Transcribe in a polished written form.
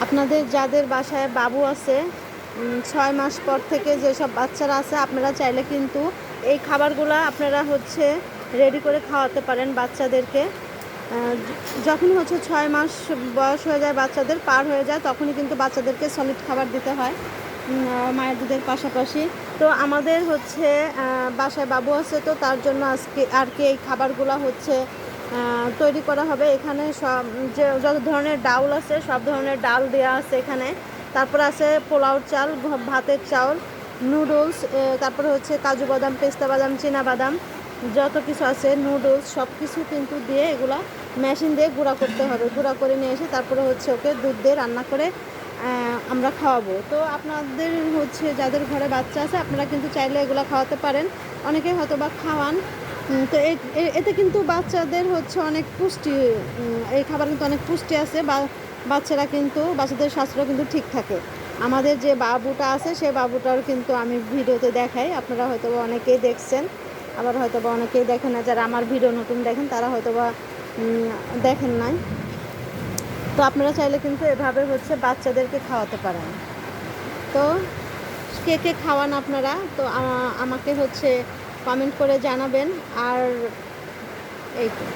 আপনাদের যাদের বাসায় বাবু আছে 6 মাস পর থেকে যেসব বাচ্চারা আছে আপনারা চাইলে কিন্তু এই খাবারগুলো আপনারা হচ্ছে রেডি করে খাওয়াতে পারেন বাচ্চাদেরকে। যখন হচ্ছে 6 মাস বয়স হয়ে যায়, বাচ্চাদের পার হয়ে যায়, তখনই কিন্তু বাচ্চাদেরকে সলিড খাবার দিতে হয় মায়ের দুধের পাশাপাশি। তো আমাদের হচ্ছে বাসায় বাবু আছে, তো তার জন্য আজকে আর কি এই খাবারগুলো হচ্ছে তৈরি করা হবে। এখানে সব যে যত ধরনের ডাউল আছে সব ধরনের ডাল দেওয়া আছে এখানে। তারপর আছে পোলাও চাল, ভাতের চাউল, নুডলস, তারপরে হচ্ছে কাজু বাদাম, পেস্তা বাদাম, চীনা বাদাম, যত কিছু আছে নুডলস সব কিছু কিন্তু দিয়ে এগুলা মেশিন দিয়ে গুঁড়া করতে হবে। গুঁড়া করে নিয়ে এসে তারপরে হচ্ছে ওকে দুধ দিয়ে রান্না করে আমরা খাওয়াবো। তো আপনাদের হচ্ছে যাদের ঘরে বাচ্চা আছে আপনারা কিন্তু চাইলে এগুলো খাওয়াতে পারেন। অনেকে হয়তো বা খাওয়ান। তো এতে কিন্তু বাচ্চাদের হচ্ছে অনেক পুষ্টি, এই খাবার কিন্তু অনেক পুষ্টি আছে, বা বাচ্চাদের স্বাস্থ্য কিন্তু ঠিক থাকে। আমাদের যে বাবুটা আছে সেই বাবুটার কিন্তু আমি ভিডিওতে দেখাই, আপনারা হয়তো বা অনেকেই দেখছেন, আবার হয়তো বা অনেকেই দেখেন না। যারা আমার ভিডিও নতুন দেখেন তারা হয়তো বা দেখেন নাই। তো আপনারা চাইলে কিন্তু এভাবে হচ্ছে বাচ্চাদেরকে খাওয়াতে পারেন। তো কে কে খাওয়ান আপনারা, তো আমাকে হচ্ছে কমেন্ট করে জানাবেন। আর এই তো।